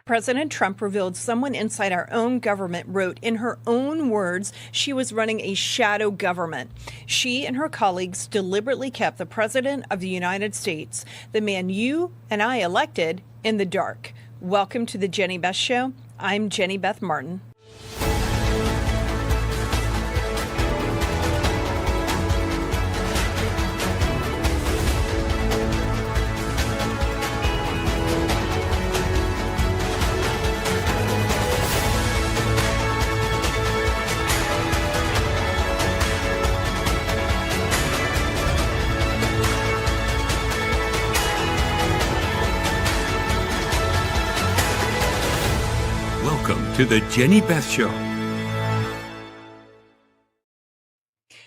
President Trump revealed someone inside our own government wrote, in her own words, she was running a shadow government. She and her colleagues deliberately kept the President of the United States, the man you and I elected, in the dark. Welcome to the Jenny Beth Show. I'm Jenny Beth Martin. Welcome to the Jenny Beth Show.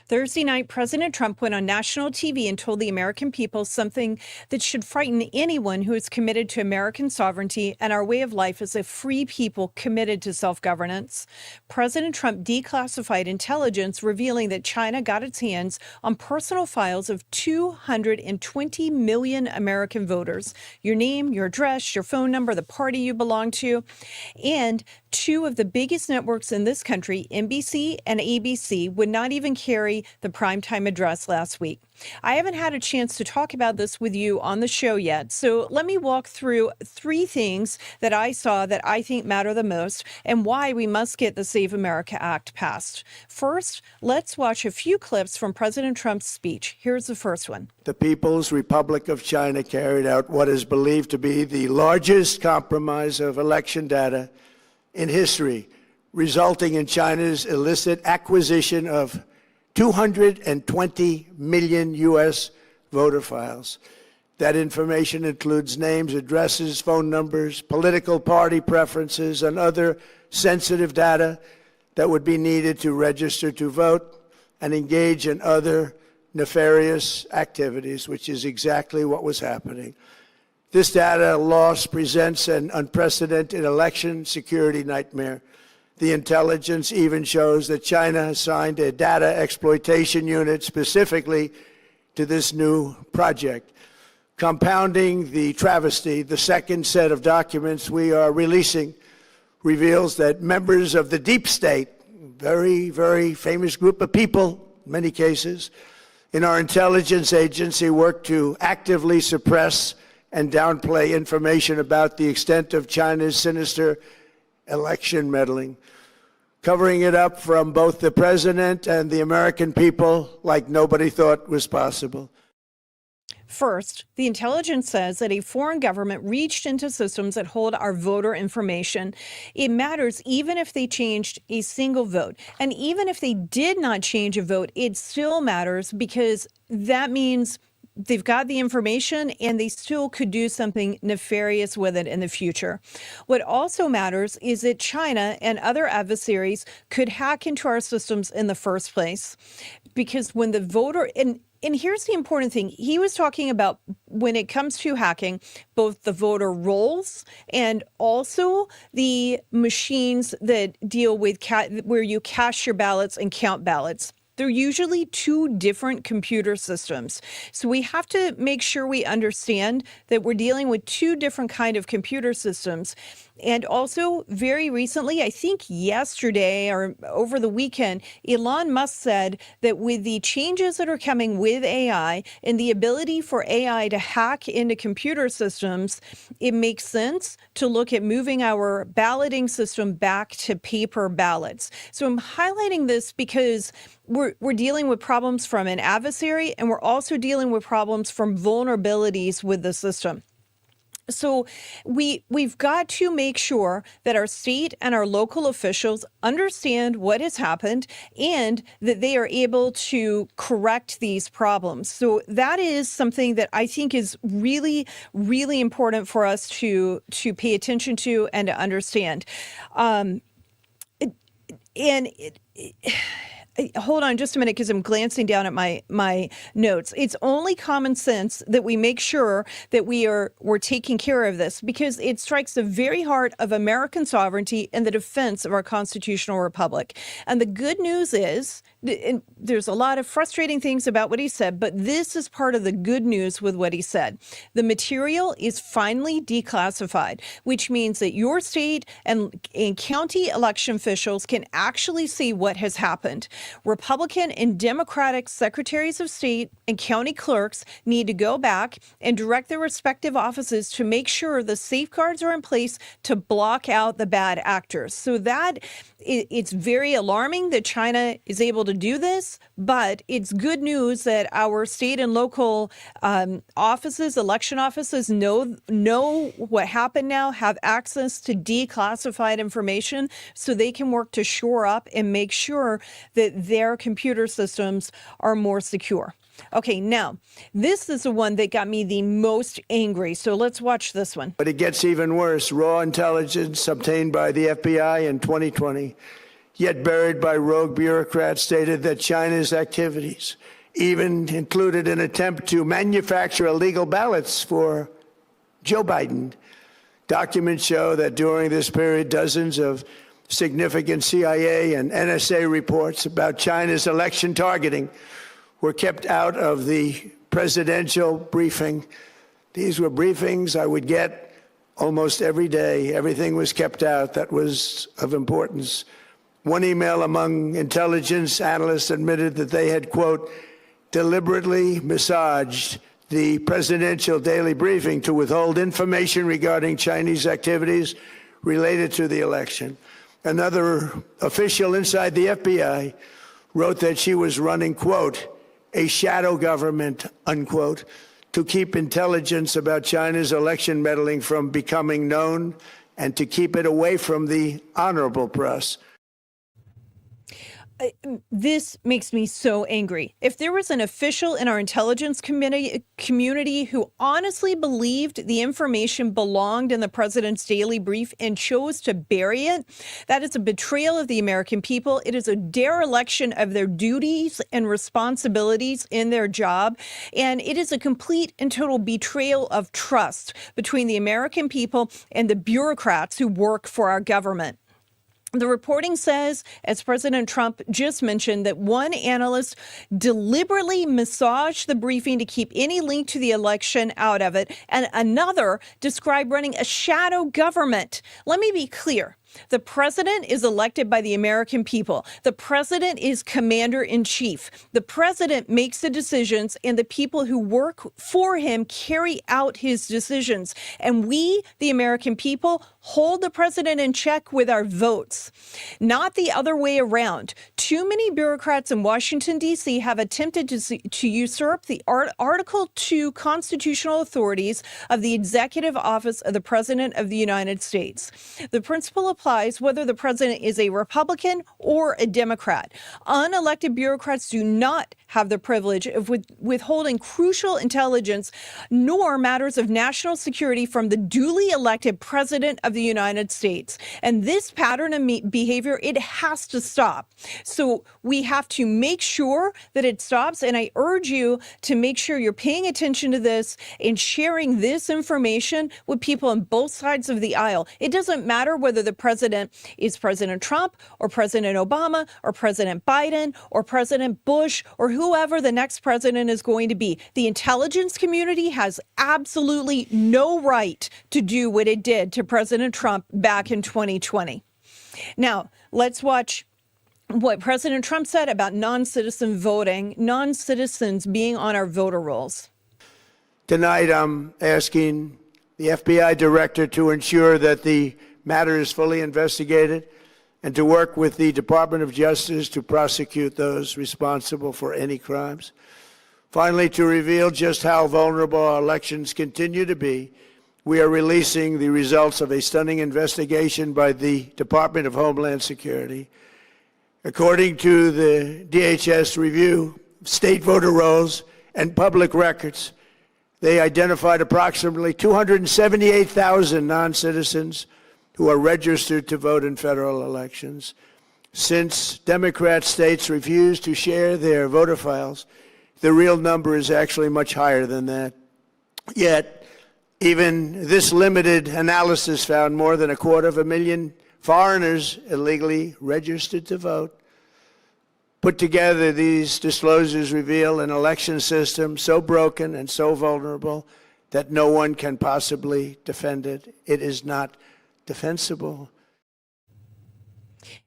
Thursday night, President Trump went on national TV and told the American people something that should frighten anyone who is committed to American sovereignty and our way of life as a free people committed to self-governance. President Trump declassified intelligence revealing that China got its hands on personal files of 220 million American voters. Your name, your address, your phone number, the party you belong to, and two of the biggest networks in this country, NBC and ABC, would not even carry the primetime address last week. I haven't had a chance to talk about this with you on the show yet, so let me walk through three things that I saw that I think matter the most and why we must get the Save America Act passed. First, let's watch a few clips from President Trump's speech. Here's the first one. The People's Republic of China carried out what is believed to be the largest compromise of election data in history, resulting in China's illicit acquisition of 220 million U.S. voter files. That information includes names, addresses, phone numbers, political party preferences, and other sensitive data that would be needed to register to vote and engage in other nefarious activities, which is exactly what was happening. This data loss presents an unprecedented election security nightmare. The intelligence even shows that China assigned a data exploitation unit specifically to this new project. Compounding the travesty, the second set of documents we are releasing reveals that members of the deep state, very, very famous group of people, in many cases, in our intelligence agency work to actively suppress and downplay information about the extent of China's sinister election meddling, covering it up from both the president and the American people like nobody thought was possible. First, the intelligence says that a foreign government reached into systems that hold our voter information. It matters even if they changed a single vote. And even if they did not change a vote, it still matters because that means they've got the information and they still could do something nefarious with it in the future. What also matters is that China and other adversaries could hack into our systems in the first place. Because when the voter, and here's the important thing, he was talking about when it comes to hacking, both the voter rolls and also the machines that deal with where you cache your ballots and count ballots. They're usually two different computer systems. So we have to make sure we understand that we're dealing with two different kind of computer systems. And also, very recently, I think yesterday or over the weekend, Elon Musk said that with the changes that are coming with AI and the ability for AI to hack into computer systems, it makes sense to look at moving our balloting system back to paper ballots. So I'm highlighting this because we're dealing with problems from an adversary, and we're also dealing with problems from vulnerabilities with the system. So we've got to make sure that our state and our local officials understand what has happened and that they are able to correct these problems. So that is something that I think is really, really important for us to pay attention to and to understand. hold on just a minute, because I'm glancing down at my notes. It's only common sense that we make sure that we're taking care of this, because it strikes the very heart of American sovereignty and the defense of our constitutional republic. And the good news is, and there's a lot of frustrating things about what he said, but this is part of the good news with what he said. The material is finally declassified, which means that your state and county election officials can actually see what has happened. Republican and Democratic secretaries of state and county clerks need to go back and direct their respective offices to make sure the safeguards are in place to block out the bad actors. So that it's very alarming that China is able to do this, but it's good news that our state and local offices, election offices, know what happened now, have access to declassified information, so they can work to shore up and make sure that their computer systems are more secure. Okay, now, this is the one that got me the most angry. So let's watch this one. But it gets even worse. Raw intelligence obtained by the FBI in 2020, yet buried by rogue bureaucrats, stated that China's activities even included an attempt to manufacture illegal ballots for Joe Biden. Documents show that during this period, dozens of significant CIA and NSA reports about China's election targeting were kept out of the presidential briefing. These were briefings I would get almost every day. Everything was kept out that was of importance. One email among intelligence analysts admitted that they had, quote, deliberately massaged the presidential daily briefing to withhold information regarding Chinese activities related to the election. Another official inside the FBI wrote that she was running, quote, a shadow government, unquote, to keep intelligence about China's election meddling from becoming known and to keep it away from the honorable press. This makes me so angry. If there was an official in our intelligence community who honestly believed the information belonged in the president's daily brief and chose to bury it, that is a betrayal of the American people. It is a dereliction of their duties and responsibilities in their job. And it is a complete and total betrayal of trust between the American people and the bureaucrats who work for our government. The reporting says, as President Trump just mentioned, that one analyst deliberately massaged the briefing to keep any link to the election out of it, and another described running a shadow government. Let me be clear. The president is elected by the American people. The president is commander in chief. The president makes the decisions, and the people who work for him carry out his decisions. And we, the American people, hold the president in check with our votes, not the other way around. Too many bureaucrats in Washington, D.C. have attempted to usurp the Article 2 constitutional authorities of the executive office of the President of the United States. The principle applies whether the president is a Republican or a Democrat. Unelected bureaucrats do not have the privilege of withholding crucial intelligence nor matters of national security from the duly elected president of the United States. And this pattern of behavior, it has to stop. So we have to make sure that it stops. And I urge you to make sure you're paying attention to this and sharing this information with people on both sides of the aisle. It doesn't matter whether the president is President Trump or President Obama or President Biden or President Bush or whoever the next president is going to be. The intelligence community has absolutely no right to do what it did to President Trump back in 2020. Now, let's watch what President Trump said about non-citizen voting, non-citizens being on our voter rolls. Tonight, I'm asking the FBI director to ensure that the matter is fully investigated and to work with the Department of Justice to prosecute those responsible for any crimes. Finally, to reveal just how vulnerable our elections continue to be, we are releasing the results of a stunning investigation by the Department of Homeland Security. According to the DHS review of state voter rolls and public records, they identified approximately 278,000 non-citizens who are registered to vote in federal elections. Since Democrat states refuse to share their voter files, the real number is actually much higher than that. Yet, even this limited analysis found more than 250,000 foreigners illegally registered to vote. Put together, these disclosures reveal an election system so broken and so vulnerable that no one can possibly defend it. It is not defensible.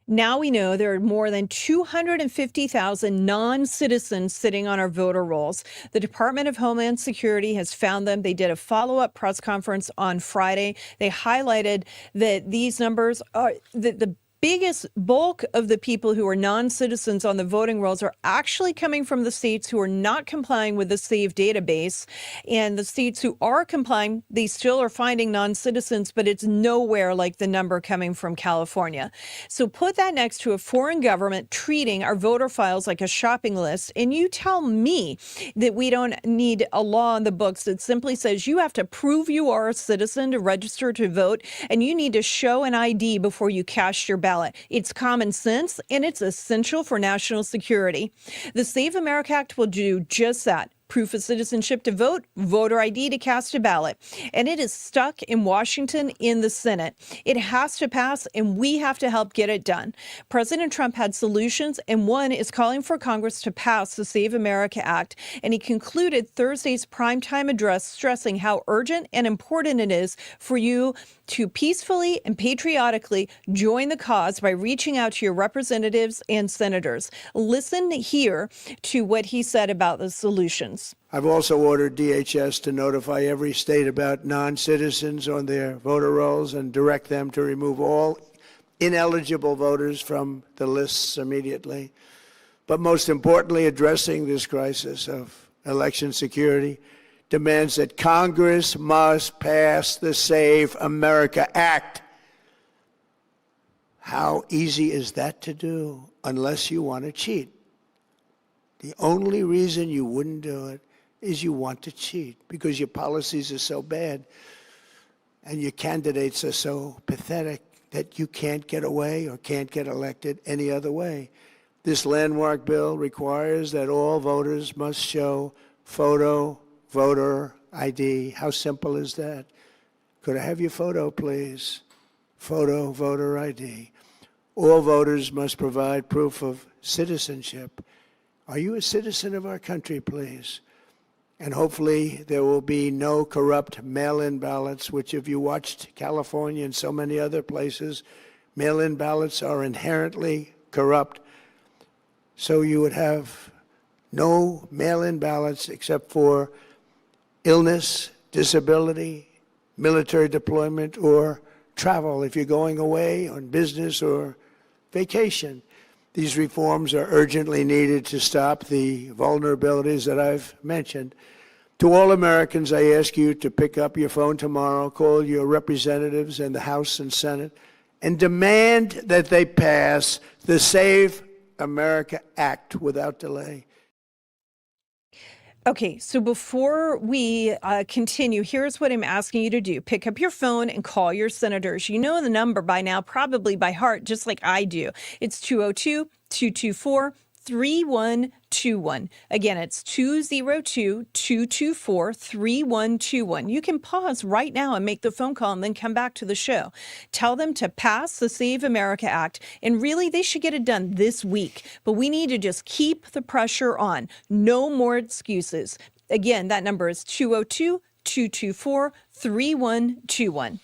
Now we know there are more than 250,000 non-citizens sitting on our voter rolls. The Department of Homeland Security has found them. They did a follow-up press conference on Friday. They highlighted that these numbers are the biggest bulk of the people who are non-citizens on the voting rolls are actually coming from the states who are not complying with the SAVE database. And the states who are complying, they still are finding non-citizens, but it's nowhere like the number coming from California. So put that next to a foreign government treating our voter files like a shopping list, and you tell me that we don't need a law in the books that simply says you have to prove you are a citizen to register to vote, and you need to show an ID before you cast your ballot. It's common sense, and it's essential for national security. The Save America Act will do just that. Proof of citizenship to vote, voter ID to cast a ballot. And it is stuck in Washington in the Senate. It has to pass, and we have to help get it done. President Trump had solutions, and one is calling for Congress to pass the Save America Act. And he concluded Thursday's primetime address stressing how urgent and important it is for you to peacefully and patriotically join the cause by reaching out to your representatives and senators. Listen here to what he said about the solutions. I've also ordered DHS to notify every state about non-citizens on their voter rolls and direct them to remove all ineligible voters from the lists immediately. But most importantly, addressing this crisis of election security demands that Congress must pass the Save America Act. How easy is that to do unless you want to cheat? The only reason you wouldn't do it is you want to cheat because your policies are so bad and your candidates are so pathetic that you can't get away or can't get elected any other way. This landmark bill requires that all voters must show photo voter ID. How simple is that? Could I have your photo, please? Photo voter ID. All voters must provide proof of citizenship. Are you a citizen of our country, please? And hopefully there will be no corrupt mail-in ballots, which if you watched California and so many other places, mail-in ballots are inherently corrupt. So you would have no mail-in ballots except for illness, disability, military deployment, or travel if you're going away on business or vacation. These reforms are urgently needed to stop the vulnerabilities that I've mentioned. To all Americans, I ask you to pick up your phone tomorrow, call your representatives in the House and Senate, and demand that they pass the Save America Act without delay. Okay, so before we continue, here's what I'm asking you to do. Pick up your phone and call your senators. You know the number by now, probably by heart, just like I do. It's 202-224-3121. Again, it's 202-224-3121. You can pause right now and make the phone call and then come back to the show. Tell them to pass the Save America Act. And really, they should get it done this week. But we need to just keep the pressure on. No more excuses. Again, that number is 202-224-3121.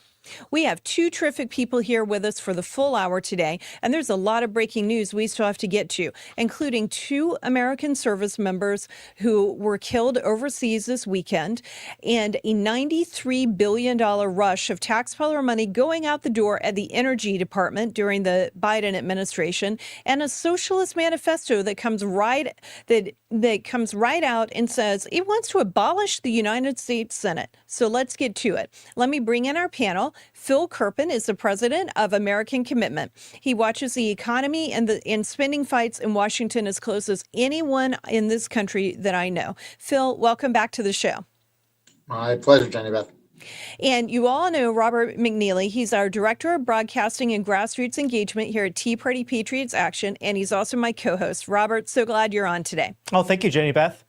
We have two terrific people here with us for the full hour today, and there's a lot of breaking news we still have to get to, including 2 American service members who were killed overseas this weekend, and a $93 billion rush of taxpayer money going out the door at the Energy Department during the Biden administration, and a Socialist Manifesto that comes right out and says it wants to abolish the United States Senate. So let's get to it. Let me bring in our panel. Phil Kerpen is the president of American Commitment. He watches the economy and spending fights in Washington as close as anyone in this country that I know. Phil, welcome back to the show. My pleasure, Jenny Beth. And you all know Robert McNeily. He's our Director of Broadcasting and Grassroots Engagement here at Tea Party Patriots Action, and he's also my co-host. Robert, so glad you're on today. Oh, thank you, Jenny Beth.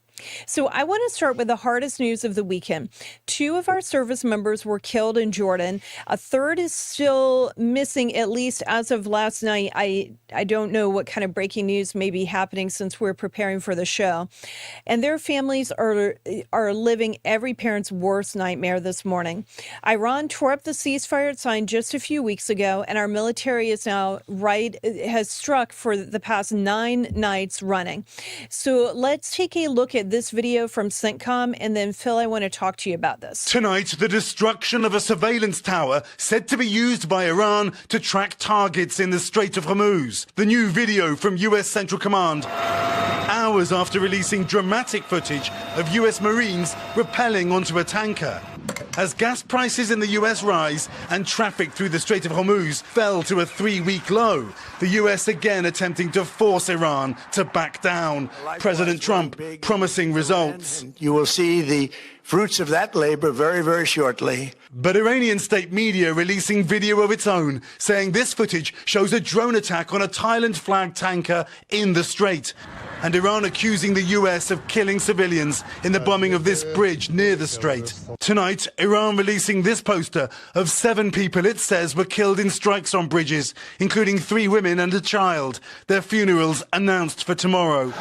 So I want to start with the hardest news of the weekend. 2 of our service members were killed in Jordan. A third is still missing, at least as of last night. I don't know what kind of breaking news may be happening since we're preparing for the show. And their families are living every parent's worst nightmare this morning. Iran tore up the ceasefire it signed just a few weeks ago, and our military is now has struck for the past 9 nights running. So let's take a look at this video from CENTCOM, and then Phil, I want to talk to you about this. Tonight, the destruction of a surveillance tower said to be used by Iran to track targets in the Strait of Hormuz. The new video from US Central Command, hours after releasing dramatic footage of US Marines rappelling onto a tanker. As gas prices in the US rise and traffic through the Strait of Hormuz fell to a 3-week low, the US again attempting to force Iran to back down. President Trump promising results. You will see the fruits of that labor very, very shortly. But Iranian state media releasing video of its own, saying this footage shows a drone attack on a Thailand-flagged tanker in the Strait. And Iran accusing the US of killing civilians in the bombing of this bridge near the Strait. Tonight, Iran releasing this poster of 7 people it says were killed in strikes on bridges, including 3 women and a child. Their funerals announced for tomorrow.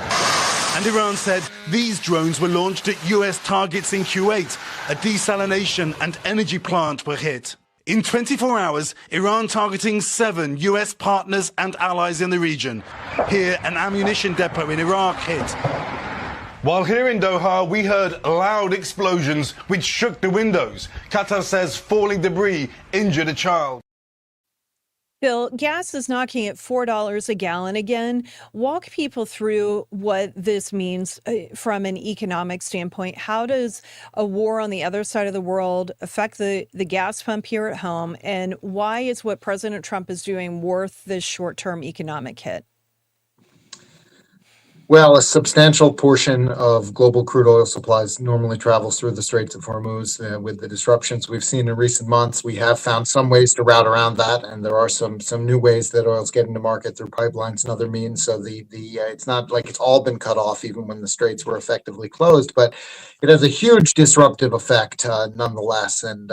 And Iran said these drones were launched at US targets in Kuwait. A desalination and energy plant were hit. In 24 hours, Iran targeting 7 US partners and allies in the region. Here, an ammunition depot in Iraq hit. While here in Doha, we heard loud explosions which shook the windows. Qatar says falling debris injured a child. Bill, gas is knocking at $4 a gallon again. Walk people through what this means from an economic standpoint. How does a war on the other side of the world affect the gas pump here at home? And why is what President Trump is doing worth this short-term economic hit? Well, a substantial portion of global crude oil supplies normally travels through the Straits of Hormuz. With the disruptions we've seen in recent months, we have found some ways to route around that, and there are some new ways that oil's getting to market through pipelines and other means. So it's not like it's all been cut off, even when the straits were effectively closed, but it has a huge disruptive effect nonetheless. And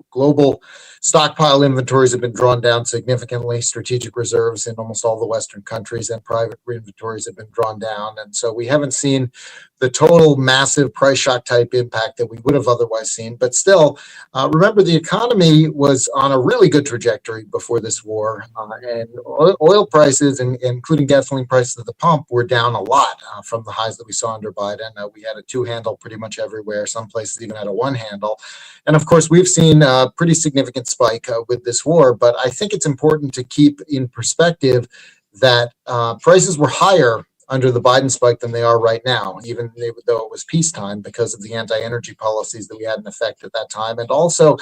global stockpile inventories have been drawn down significantly. Strategic reserves in almost all the Western countries and private inventories have been drawn down. And so we haven't seen the total massive price shock type impact that we would have otherwise seen. But still, remember, the economy was on a really good trajectory before this war. And oil prices, and including gasoline prices at the pump, were down a lot from the highs that we saw under Biden. We had a 2-handle pretty much everywhere. Some places even had a 1-handle. And of course, we've seen a pretty significant spike with this war. But I think it's important to keep in perspective that prices were higher under the Biden spike than they are right now, even though it was peacetime, because of the anti-energy policies that we had in effect at that time. And also,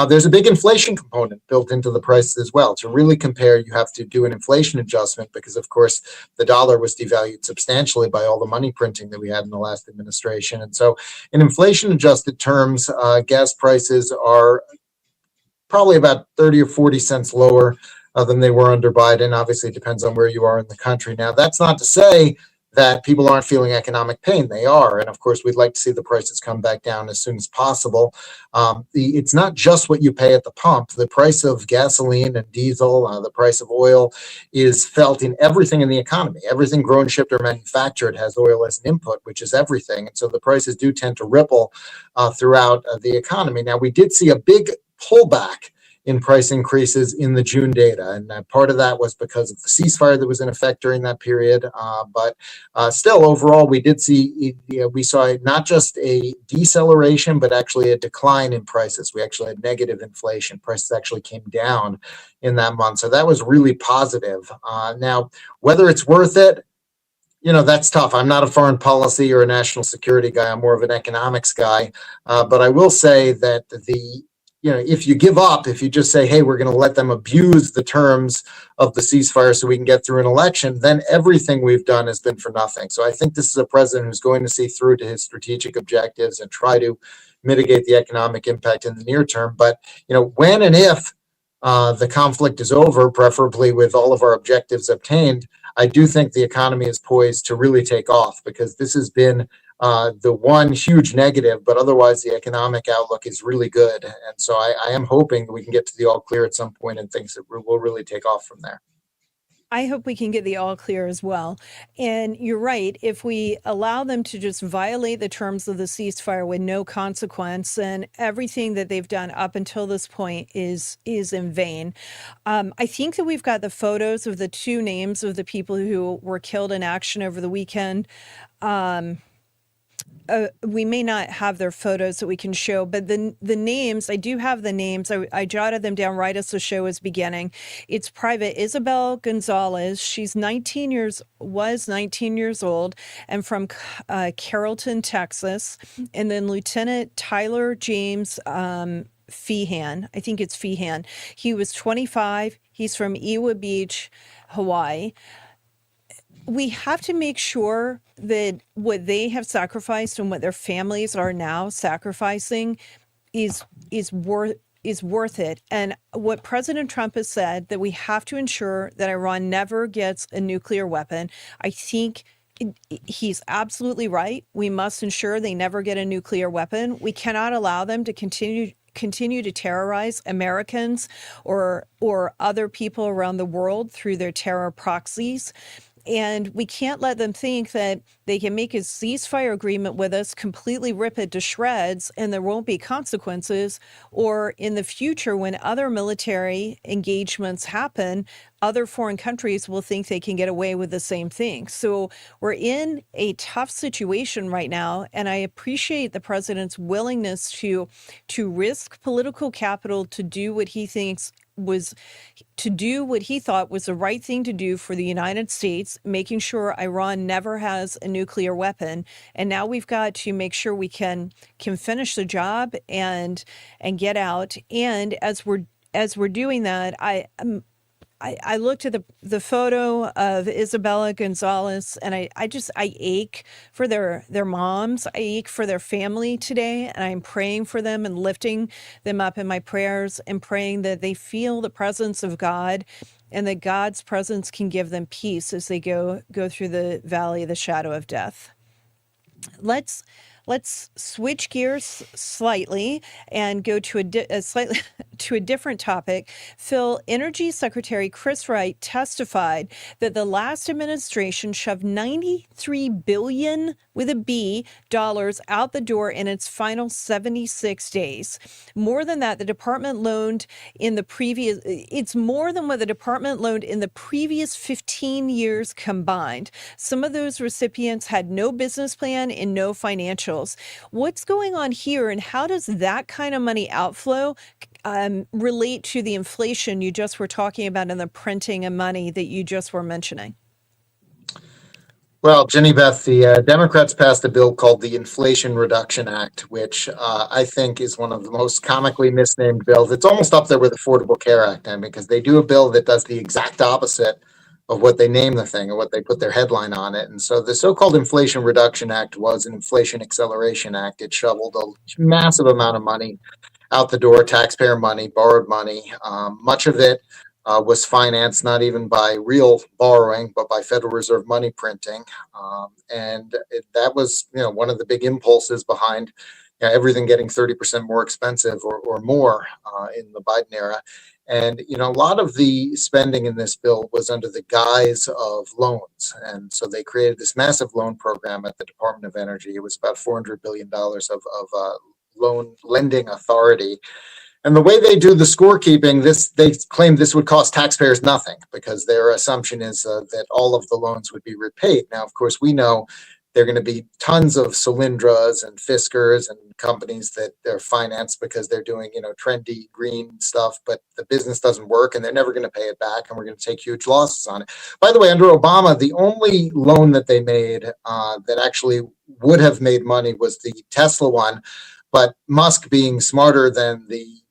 there's a big inflation component built into the prices as well. To really compare, you have to do an inflation adjustment because, of course, the dollar was devalued substantially by all the money printing that we had in the last administration. And so in inflation-adjusted terms, gas prices are probably about 30 or 40 cents lower than they were under Biden. Obviously, it depends on where you are in the country. Now, that's not to say that people aren't feeling economic pain. They are. And of course, we'd like to see the prices come back down as soon as possible. It's not just what you pay at the pump. The price of gasoline and diesel, the price of oil is felt in everything in the economy. Everything grown, shipped, or manufactured has oil as an input, which is everything. And so the prices do tend to ripple throughout the economy. Now, we did see a big pullback in price increases in the June data. And part of that was because of the ceasefire that was in effect during that period. But still, overall, we did see, we saw not just a deceleration, but actually a decline in prices. We actually had negative inflation. Prices actually came down in that month. So that was really positive. Now, whether it's worth it, that's tough. I'm not a foreign policy or a national security guy. I'm more of an economics guy. But I will say that if you give up, if you just say, hey, we're going to let them abuse the terms of the ceasefire so we can get through an election, then everything we've done has been for nothing. So I think this is a president who's going to see through to his strategic objectives and try to mitigate the economic impact in the near term. But, when and if the conflict is over, preferably with all of our objectives obtained, I do think the economy is poised to really take off, because this has been the one huge negative, but otherwise the economic outlook is really good. And so I am hoping that we can get to the all clear at some point and things that will really take off from there. I hope we can get the all clear as well. And you're right. If we allow them to just violate the terms of the ceasefire with no consequence, then everything that they've done up until this point is in vain. I think that we've got the photos of the two names of the people who were killed in action over the weekend. We may not have their photos that we can show, but the names, I do have the names. I jotted them down right as the show was beginning. It's Private Isabel Gonzalez. She's 19 years old and from Carrollton, Texas. And then Lieutenant Tyler James Feehan. I think it's Feehan. He was 25. He's from Ewa Beach, Hawaii. We have to make sure that what they have sacrificed and what their families are now sacrificing is worth it. And what President Trump has said, that we have to ensure that Iran never gets a nuclear weapon. I think he's absolutely right. We must ensure they never get a nuclear weapon. We cannot allow them to continue to terrorize Americans or other people around the world through their terror proxies. And we can't let them think that they can make a ceasefire agreement with us, completely rip it to shreds, and there won't be consequences. Or in the future, when other military engagements happen, other foreign countries will think they can get away with the same thing. So we're in a tough situation right now, and I appreciate the president's willingness to risk political capital to do what he thought was the right thing to do for the United States, making sure Iran never has a nuclear weapon. And now we've got to make sure we can finish the job and get out. And as we're doing that, I looked at the photo of Isabella Gonzalez, and I ache for their moms. I ache for their family today, and I'm praying for them and lifting them up in my prayers and praying that they feel the presence of God and that God's presence can give them peace as they go through the valley of the shadow of death. Let's switch gears slightly and go to a different topic. Phil, Energy Secretary Chris Wright testified that the last administration shoved $93 billion with a B dollars out the door in its final 76 days. More than that, the department loaned it's more than what the department loaned in the previous 15 years combined. Some of those recipients had no business plan and no financials. What's going on here, and how does that kind of money outflow relate to the inflation you just were talking about and the printing of money that you just were mentioning? Well, Jenny Beth, the Democrats passed a bill called the Inflation Reduction Act, which I think is one of the most comically misnamed bills. It's almost up there with Affordable Care Act, because they do a bill that does the exact opposite of what they name the thing or what they put their headline on it. And so the so-called Inflation Reduction Act was an Inflation Acceleration Act. It shoveled a massive amount of money out the door, taxpayer money, borrowed money. Much of it was financed not even by real borrowing, but by Federal Reserve money printing. That was, one of the big impulses behind everything getting 30% more expensive or more in the Biden era. And, a lot of the spending in this bill was under the guise of loans. And so they created this massive loan program at the Department of Energy. It was about $400 billion of loan lending authority. And the way they do the scorekeeping, they claim this would cost taxpayers nothing, because their assumption is that all of the loans would be repaid. Now, of course, we know there are going to be tons of Solyndras and Fiskars and companies that they're financed because they're doing, trendy green stuff, but the business doesn't work and they're never going to pay it back, and we're going to take huge losses on it. By the way, under Obama, the only loan that they made that actually would have made money was the Tesla one, but Musk, being smarter than the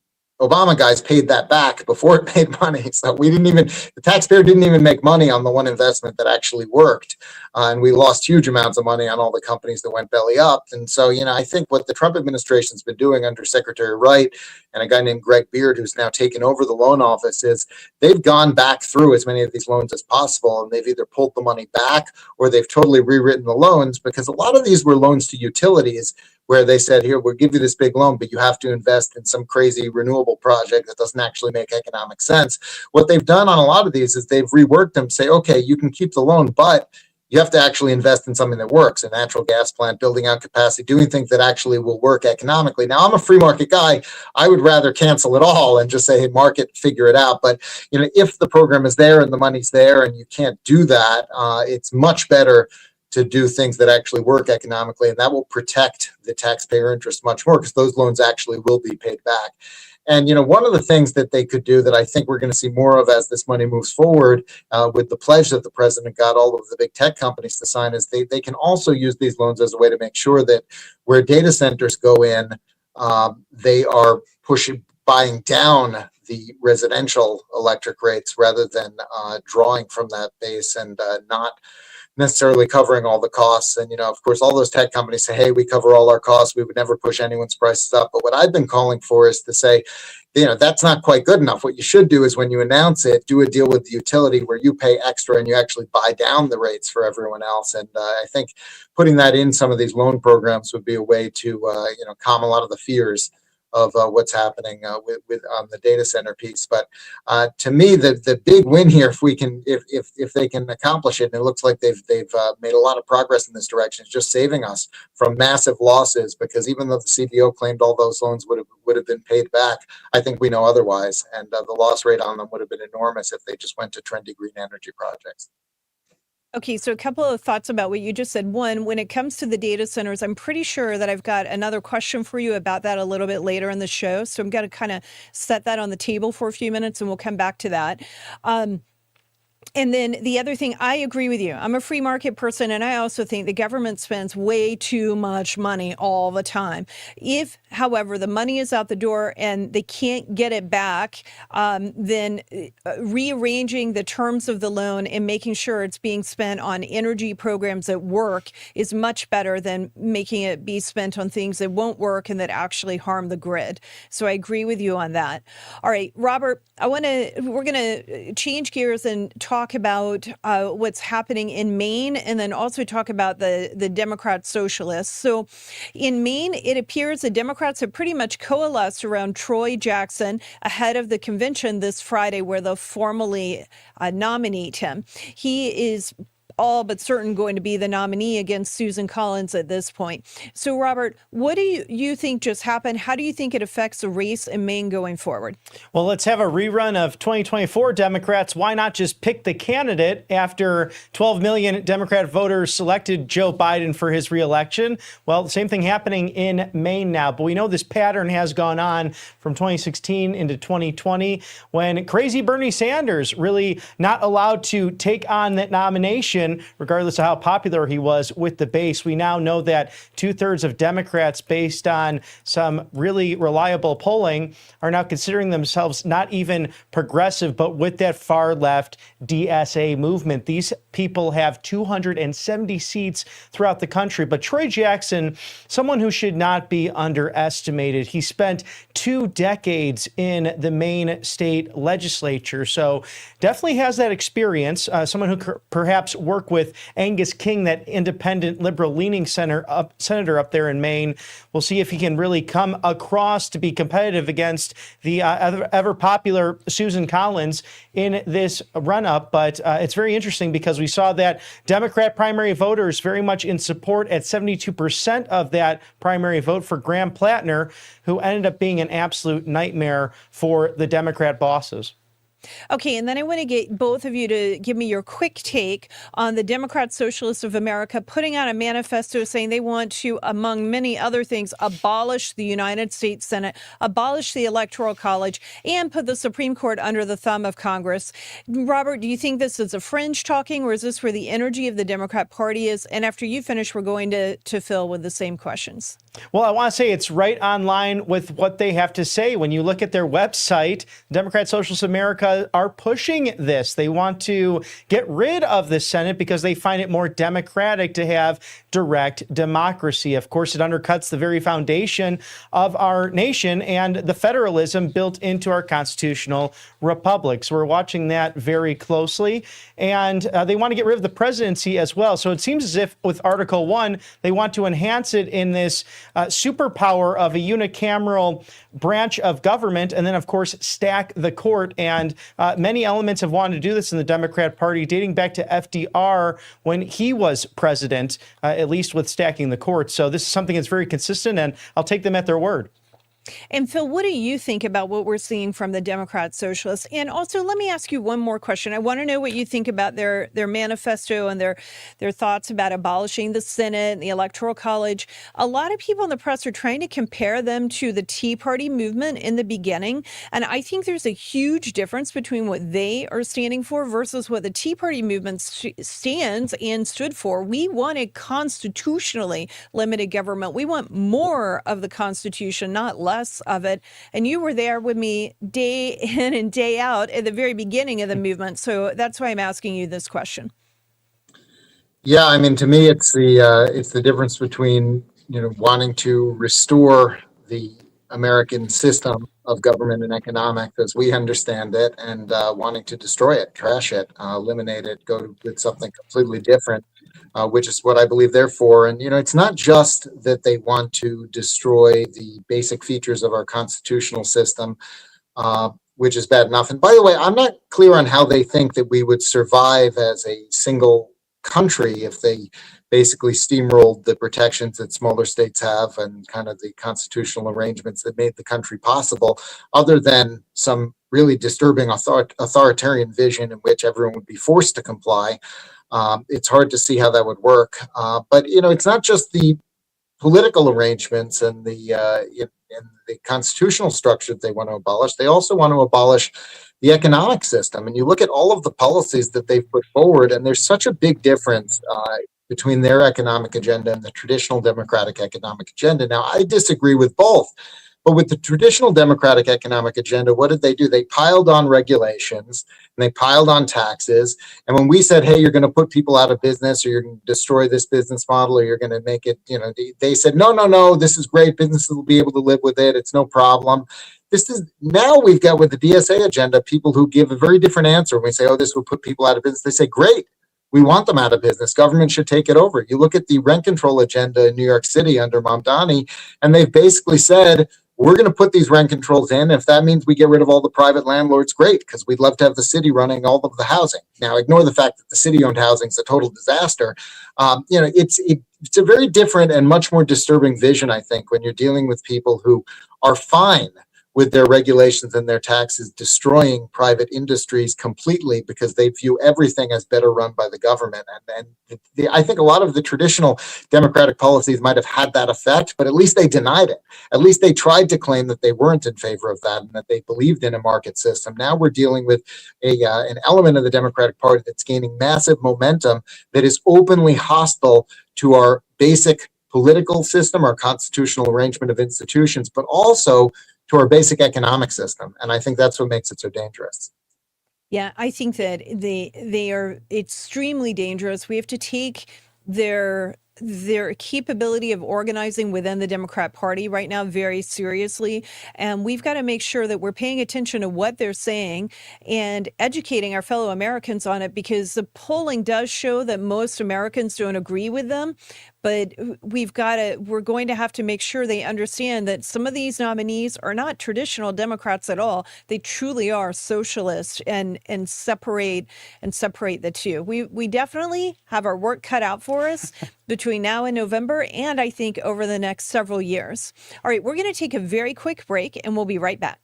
Obama guys paid that back before it made money. So the taxpayer didn't even make money on the one investment that actually worked. And we lost huge amounts of money on all the companies that went belly up. And so, I think what the Trump administration's been doing under Secretary Wright and a guy named Greg Beard, who's now taken over the loan office, is they've gone back through as many of these loans as possible. And they've either pulled the money back or they've totally rewritten the loans, because a lot of these were loans to utilities where they said, here, we'll give you this big loan, but you have to invest in some crazy renewable project that doesn't actually make economic sense. What they've done on a lot of these is they've reworked them, say, okay, you can keep the loan, but you have to actually invest in something that works, a natural gas plant, building out capacity, doing things that actually will work economically. Now, I'm a free market guy. I would rather cancel it all and just say, hey, market, figure it out. But, if the program is there and the money's there and you can't do that, it's much better to do things that actually work economically, and that will protect the taxpayer interest much more, because those loans actually will be paid back. And, one of the things that they could do that I think we're going to see more of as this money moves forward, with the pledge that the president got all of the big tech companies to sign, is they can also use these loans as a way to make sure that where data centers go in, they are buying down the residential electric rates rather than drawing from that base and not necessarily covering all the costs. And, of course, all those tech companies say, hey, we cover all our costs. We would never push anyone's prices up. But what I've been calling for is to say, that's not quite good enough. What you should do is when you announce it, do a deal with the utility where you pay extra and you actually buy down the rates for everyone else. And I think putting that in some of these loan programs would be a way to, calm a lot of the fears of what's happening with on the data center piece. But to me, the big win here, if they can accomplish it, and it looks like they've made a lot of progress in this direction, is just saving us from massive losses. Because even though the CBO claimed all those loans would have been paid back, I think we know otherwise, and the loss rate on them would have been enormous if they just went to trendy green energy projects. Okay, so a couple of thoughts about what you just said. One, when it comes to the data centers, I'm pretty sure that I've got another question for you about that a little bit later in the show. So I'm going to kind of set that on the table for a few minutes and we'll come back to that. And then the other thing, I agree with you. I'm a free market person, and I also think the government spends way too much money all the time. If, however, the money is out the door and they can't get it back, then rearranging the terms of the loan and making sure it's being spent on energy programs that work is much better than making it be spent on things that won't work and that actually harm the grid. So I agree with you on that. All right, Robert, we're going to change gears and talk about what's happening in Maine, and then also talk about the Democrat Socialists. So in Maine, it appears the Democrats have pretty much coalesced around Troy Jackson ahead of the convention this Friday, where they'll formally nominate him. He is all but certain going to be the nominee against Susan Collins at this point. So, Robert, what do you think just happened? How do you think it affects the race in Maine going forward? Well, let's have a rerun of 2024 Democrats. Why not just pick the candidate after 12 million Democrat voters selected Joe Biden for his reelection? Well, the same thing happening in Maine now. But we know this pattern has gone on from 2016 into 2020, when crazy Bernie Sanders really not allowed to take on that nomination, regardless of how popular he was with the base. We now know that 2/3 of Democrats, based on some really reliable polling, are now considering themselves not even progressive, but with that far left DSA movement. These people have 270 seats throughout the country. But Troy Jackson, someone who should not be underestimated. He spent 2 decades in the Maine state legislature, so definitely has that experience. Someone who perhaps work with Angus King, that independent liberal-leaning senator up there in Maine. We'll see if he can really come across to be competitive against the ever-popular Susan Collins in this run-up. But it's very interesting because we saw that Democrat primary voters very much in support at 72% of that primary vote for Graham Plattner, who ended up being an absolute nightmare for the Democrat bosses. Okay, and then I want to get both of you to give me your quick take on the Democrats, Socialists of America putting out a manifesto saying they want to, among many other things, abolish the United States Senate, abolish the Electoral College, and put the Supreme Court under the thumb of Congress. Robert, do you think this is a fringe talking, or is this where the energy of the Democrat Party is? And after you finish, we're going to Phil with the same questions. Well, I want to say it's right on line with what they have to say. When you look at their website, Democrat Socialists of America are pushing this. They want to get rid of the Senate because they find it more democratic to have direct democracy. Of course, it undercuts the very foundation of our nation and the federalism built into our constitutional republic. So we're watching that very closely. And they want to get rid of the presidency as well. So it seems as if with Article 1, they want to enhance it in this superpower of a unicameral branch of government, and then, of course, stack the court. And many elements have wanted to do this in the Democrat Party, dating back to FDR when he was president, at least with stacking the court. So this is something that's very consistent, and I'll take them at their word. And Phil, what do you think about what we're seeing from the Democrat Socialists? And also, let me ask you one more question. I want to know what you think about their manifesto and their thoughts about abolishing the Senate and the Electoral College. A lot of people in the press are trying to compare them to the Tea Party movement in the beginning. And I think there's a huge difference between what they are standing for versus what the Tea Party movement stands and stood for. We wanted constitutionally limited government. We want more of the Constitution, not less of it. And you were there with me day in and day out at the very beginning of the movement. So that's why I'm asking you this question. Yeah, I mean, to me, it's the difference between, wanting to restore the American system of government and economics as we understand it, and wanting to destroy it, trash it, eliminate it, go with something completely different, which is what I believe they're for. And, it's not just that they want to destroy the basic features of our constitutional system, which is bad enough. And by the way, I'm not clear on how they think that we would survive as a single country if they basically steamrolled the protections that smaller states have and kind of the constitutional arrangements that made the country possible, other than some really disturbing authoritarian vision in which everyone would be forced to comply. It's hard to see how that would work. But, it's not just the political arrangements and the constitutional structure that they want to abolish. They also want to abolish the economic system. And you look at all of the policies that they've put forward, and there's such a big difference between their economic agenda and the traditional Democratic economic agenda. Now, I disagree with both. But with the traditional Democratic economic agenda, what did they do? They piled on regulations and they piled on taxes. And when we said, hey, you're going to put people out of business, or you're going to destroy this business model, or you're going to make it, they said, no, this is great. Businesses will be able to live with it. It's no problem. Now we've got with the DSA agenda, people who give a very different answer. When we say, oh, this will put people out of business, they say, great. We want them out of business. Government should take it over. You look at the rent control agenda in New York City under Mamdani, and they've basically said, we're going to put these rent controls in. If that means we get rid of all the private landlords, great, because we'd love to have the city running all of the housing. Now, ignore the fact that the city-owned housing is a total disaster. It's a very different and much more disturbing vision, I think, when you're dealing with people who are fine with their regulations and their taxes destroying private industries completely because they view everything as better run by the government. And I think a lot of the traditional Democratic policies might have had that effect, but at least they denied it. At least they tried to claim that they weren't in favor of that and that they believed in a market system. Now we're dealing with an element of the Democratic Party that's gaining massive momentum that is openly hostile to our basic political system, our constitutional arrangement of institutions, but also to our basic economic system. And I think that's what makes it so dangerous. Yeah, I think that they are extremely dangerous. We have to take their capability of organizing within the Democrat Party right now very seriously. And we've got to make sure that we're paying attention to what they're saying and educating our fellow Americans on it, because the polling does show that most Americans don't agree with them. But we're going to have to make sure they understand that some of these nominees are not traditional Democrats at all. They truly are socialists, and separate the two. We definitely have our work cut out for us between now and November, and I think over the next several years. All right, we're going to take a very quick break, and we'll be right back.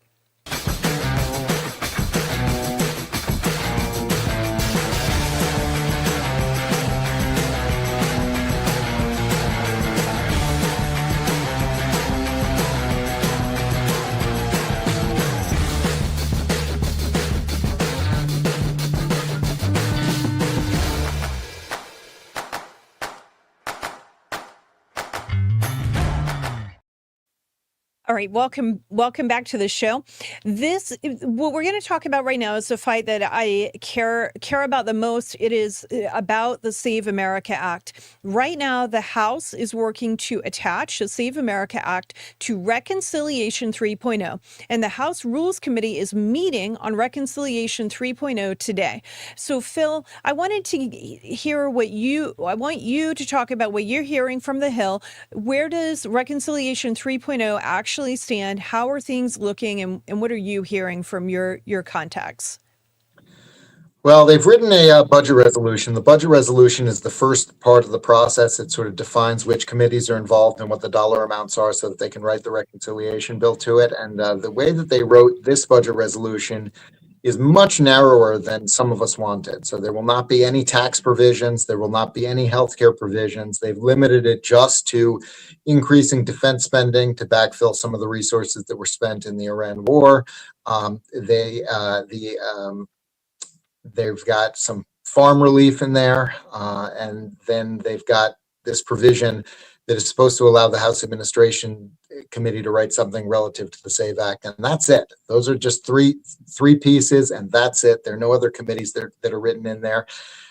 All right, welcome back to the show. What we're going to talk about right now is the fight that I care about the most. It is about the Save America Act. Right now, the House is working to attach the Save America Act to Reconciliation 3.0, and the House Rules Committee is meeting on Reconciliation 3.0 today. So, Phil, I want you to talk about what you're hearing from the Hill. Where does Reconciliation 3.0 actually stand? How are things looking, and what are you hearing from your contacts? Well, they've written a budget resolution. The budget resolution is the first part of the process. It sort of defines which committees are involved and what the dollar amounts are so that they can write the reconciliation bill to it. And the way that they wrote this budget resolution is much narrower than some of us wanted. So there will not be any tax provisions. There will not be any healthcare provisions. They've limited it just to increasing defense spending to backfill some of the resources that were spent in the Iran war. They've got some farm relief in there, and then they've got this provision that is supposed to allow the House Administration Committee to write something relative to the SAVE Act, and that's it. Those are just three pieces, and that's it. There are no other committees that are written in there.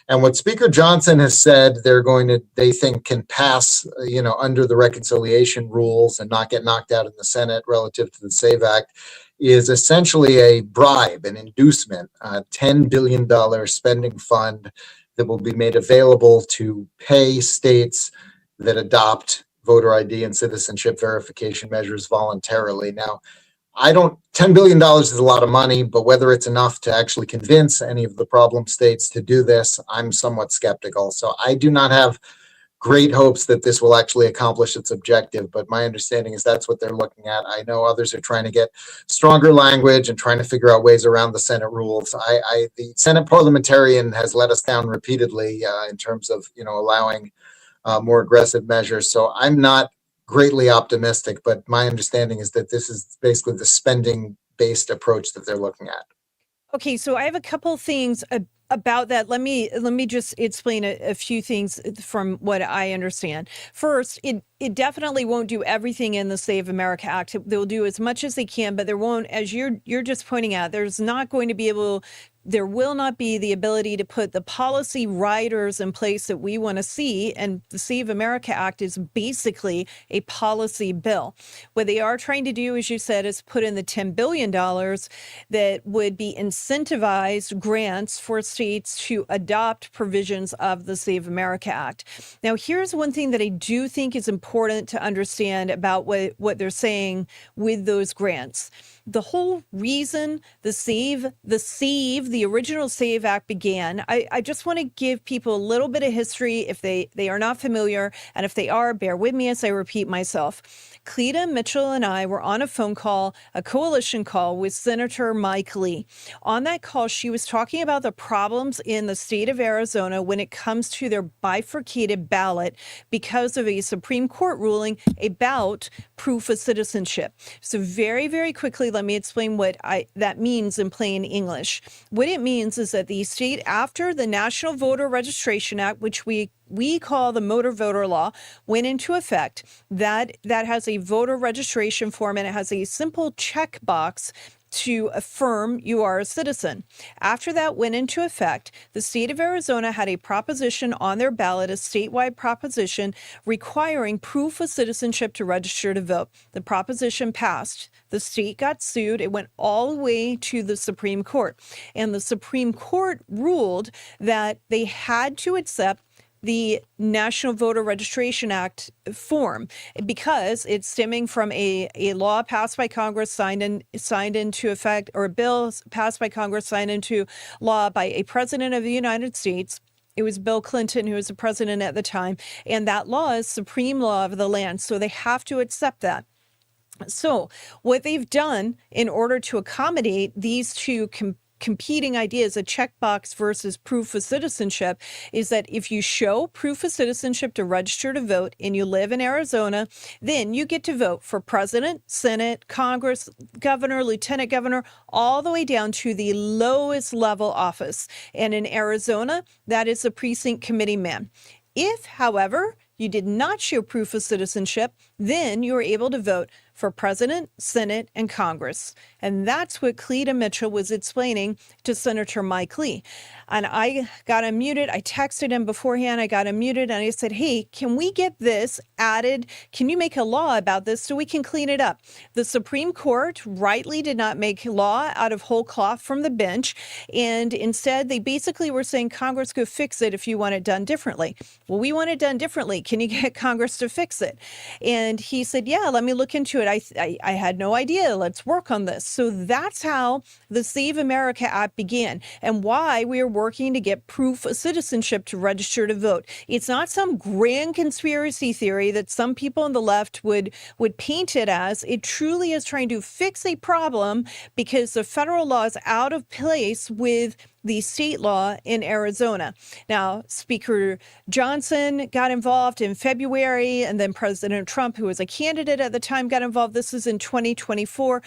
And what Speaker Johnson has said they think can pass, under the reconciliation rules and not get knocked out in the Senate relative to the SAVE Act is essentially a bribe, an inducement, a $10 billion spending fund that will be made available to pay states that adopt voter ID and citizenship verification measures voluntarily. Now, $10 billion is a lot of money, but whether it's enough to actually convince any of the problem states to do this, I'm somewhat skeptical. So I do not have great hopes that this will actually accomplish its objective, but my understanding is that's what they're looking at. I know others are trying to get stronger language and trying to figure out ways around the Senate rules. The Senate parliamentarian has let us down repeatedly in terms of, allowing more aggressive measures. So I'm not greatly optimistic, but my understanding is that this is basically the spending-based approach that they're looking at. Okay, so I have a couple things about that. Let me just explain a few things from what I understand. First, it definitely won't do everything in the Save America Act. They'll do as much as they can, but there won't, as you're just pointing out, there will not be the ability to put the policy riders in place that we want to see. And the Save America Act is basically a policy bill. What they are trying to do, as you said, is put in the $10 billion that would be incentivized grants for states to adopt provisions of the Save America Act. Now, here's one thing that I do think is important to understand about what they're saying with those grants. The whole reason the original SAVE Act began, I just want to give people a little bit of history if they are not familiar, and if they are, bear with me as I repeat myself. Cleta Mitchell and I were on a coalition call with Senator Mike Lee. On that call, she was talking about the problems in the state of Arizona when it comes to their bifurcated ballot because of a Supreme Court ruling about proof of citizenship. So very, very quickly, let me explain what that means in plain English. What it means is that the state, after the National Voter Registration Act, which we call the Motor Voter Law, went into effect, that has a voter registration form, and it has a simple checkbox to affirm you are a citizen. After that went into effect, the state of Arizona had a proposition on their ballot, a statewide proposition requiring proof of citizenship to register to vote. The proposition passed. The state got sued. It went all the way to the Supreme Court. And the Supreme Court ruled that they had to accept the National Voter Registration Act form because it's stemming from a law passed by Congress, signed into effect, or a bill passed by Congress, signed into law by a president of the United States. It was Bill Clinton who was the president at the time, and that law is supreme law of the land, so they have to accept that. So what they've done in order to accommodate these two competing ideas, a checkbox versus proof of citizenship, is that if you show proof of citizenship to register to vote and you live in Arizona, then you get to vote for president, Senate, Congress, governor, lieutenant governor, all the way down to the lowest level office. And in Arizona, that is the precinct committee man. If, however, you did not show proof of citizenship, then you are able to vote for President, Senate, and Congress. And that's what Cleta Mitchell was explaining to Senator Mike Lee. And I got unmuted. I texted him beforehand. I got unmuted and I said, hey, can we get this added? Can you make a law about this so we can clean it up? The Supreme Court rightly did not make law out of whole cloth from the bench. And instead, they basically were saying Congress could fix it if you want it done differently. Well, we want it done differently. Can you get Congress to fix it? And he said, yeah, let me look into it. I had no idea. Let's work on this. So that's how the Save America Act began and why we are working to get proof of citizenship to register to vote. It's not some grand conspiracy theory that some people on the left would paint it as. It truly is trying to fix a problem because the federal law is out of place with the state law in Arizona. Now, Speaker Johnson got involved in February, and then President Trump, who was a candidate at the time, got involved. This is in 2024.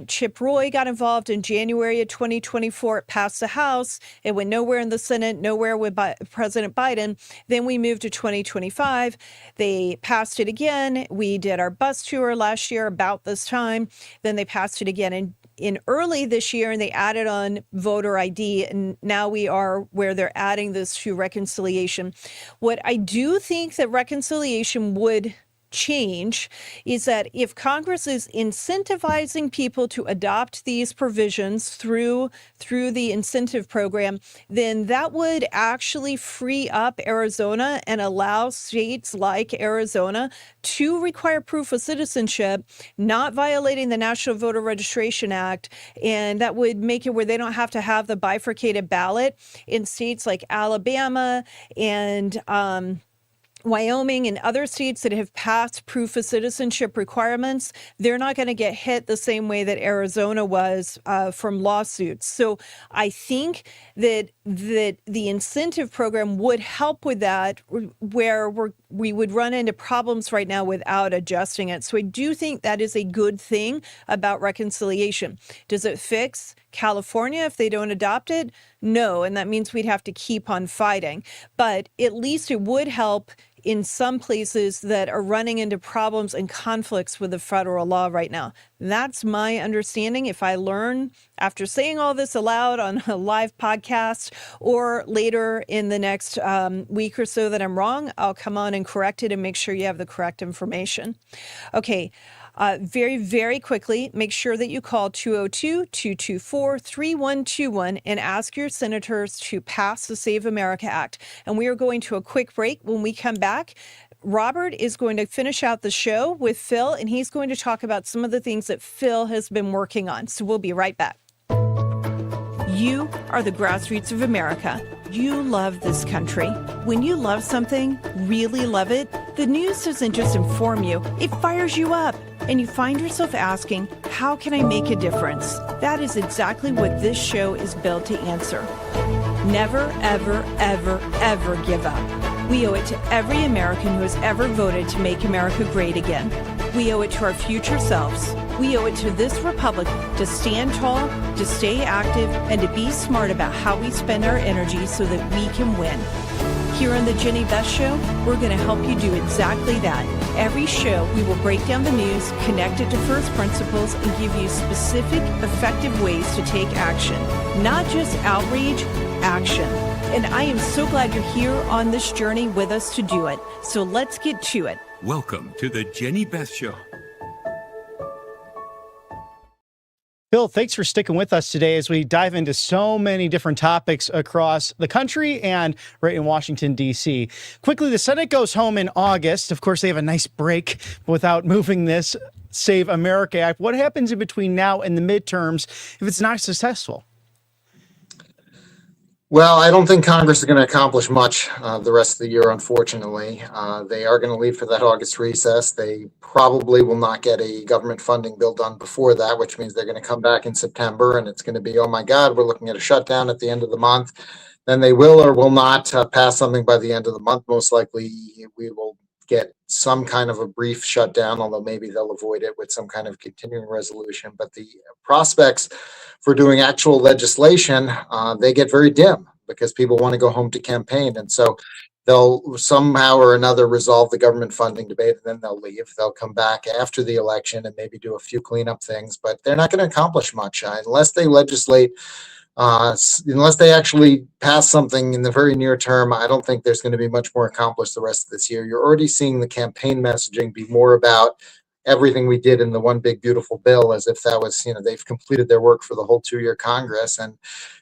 Chip Roy got involved in January of 2024. It passed the House. It went nowhere in the Senate, nowhere with President Biden. Then we moved to 2025. They passed it again. We did our bus tour last year about this time. Then they passed it again in early this year, and they added on voter ID, and now we are where they're adding this to reconciliation. What I do think that reconciliation would change is that if Congress is incentivizing people to adopt these provisions through the incentive program, then that would actually free up Arizona and allow states like Arizona to require proof of citizenship, not violating the National Voter Registration Act. And that would make it where they don't have to have the bifurcated ballot in states like Alabama and Wyoming and other states that have passed proof of citizenship requirements. They're not going to get hit the same way that Arizona was from lawsuits. So I think that the incentive program would help with that, where we would run into problems right now without adjusting it. So I do think that is a good thing about reconciliation. Does it fix California if they don't adopt it? No, and that means we'd have to keep on fighting. But at least it would help in some places that are running into problems and conflicts with the federal law right now. That's my understanding. If I learn after saying all this aloud on a live podcast or later in the next week or so that I'm wrong, I'll come on and correct it and make sure you have the correct information. Okay. Very, very quickly, make sure that you call 202-224-3121 and ask your senators to pass the Save America Act. And we are going to a quick break. When we come back, Robert is going to finish out the show with Phil, and he's going to talk about some of the things that Phil has been working on. So we'll be right back. You are the grassroots of America. You love this country. When you love something, really love it, the news doesn't just inform you, it fires you up. And you find yourself asking, how can I make a difference? That is exactly what this show is built to answer. Never, ever, ever, ever give up. We owe it to every American who has ever voted to make America great again. We owe it to our future selves. We owe it to this republic to stand tall, to stay active, and to be smart about how we spend our energy so that we can win. Here on the Jenny Beth Show, we're going to help you do exactly that. Every show, we will break down the news, connect it to first principles, and give you specific, effective ways to take action. Not just outrage, action. And I am so glad you're here on this journey with us to do it. So let's get to it. Welcome to the Jenny Beth Show. Phil, thanks for sticking with us today as we dive into so many different topics across the country and right in Washington, D.C. Quickly, the Senate goes home in August. Of course, they have a nice break without moving this Save America Act. What happens in between now and the midterms if it's not successful? Well, I don't think Congress is going to accomplish much the rest of the year, unfortunately. They are going to leave for that August recess. They probably will not get a government funding bill done before that, which means they're going to come back in September, and it's going to be, oh my God, we're looking at a shutdown at the end of the month. Then they will or will not pass something by the end of the month. Most likely we will get some kind of a brief shutdown, although maybe they'll avoid it with some kind of continuing resolution. But the prospects for doing actual legislation, they get very dim because people want to go home to campaign. And so they'll somehow or another resolve the government funding debate, and then they'll leave. They'll come back after the election and maybe do a few cleanup things, but they're not going to accomplish much unless they legislate. Unless they actually pass something in the very near term, I don't think there's going to be much more accomplished the rest of this year. You're already seeing the campaign messaging be more about everything we did in the one big beautiful bill, as if that was, they've completed their work for the whole 2-year Congress. And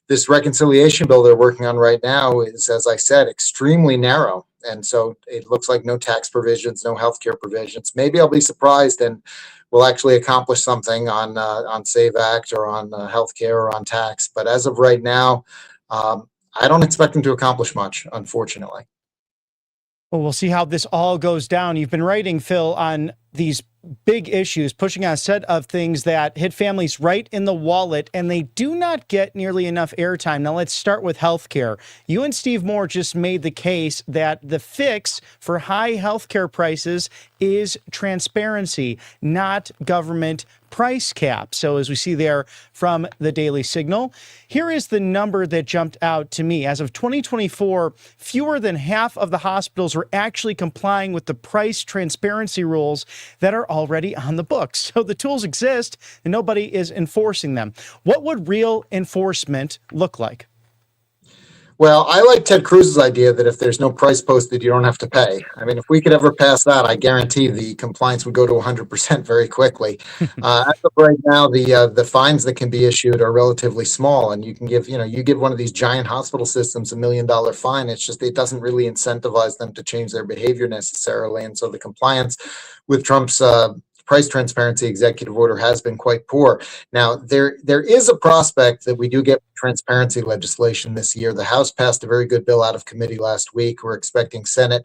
this reconciliation bill they're working on right now is, as I said, extremely narrow. And so it looks like no tax provisions, no healthcare provisions. Maybe I'll be surprised and we'll actually accomplish something on SAVE Act or on healthcare or on tax. But as of right now, I don't expect them to accomplish much, unfortunately. Well, we'll see how this all goes down. You've been writing, Phil, on these big issues, pushing on a set of things that hit families right in the wallet, and they do not get nearly enough airtime. Now, let's start with healthcare. You and Steve Moore just made the case that the fix for high healthcare prices is transparency, not government price cap. So as we see there from the Daily Signal, here is the number that jumped out to me. As of 2024, fewer than half of the hospitals were actually complying with the price transparency rules that are already on the books. So the tools exist and nobody is enforcing them. What would real enforcement look like? Well, I like Ted Cruz's idea that if there's no price posted, you don't have to pay. I mean, if we could ever pass that, I guarantee the compliance would go to 100% very quickly. As of right now, the fines that can be issued are relatively small, and you can give, you give one of these giant hospital systems $1 million fine. It's just, it doesn't really incentivize them to change their behavior necessarily. And so the compliance with Trump's price transparency executive order has been quite poor. Now, there is a prospect that we do get transparency legislation this year. The House passed a very good bill out of committee last week. We're expecting Senate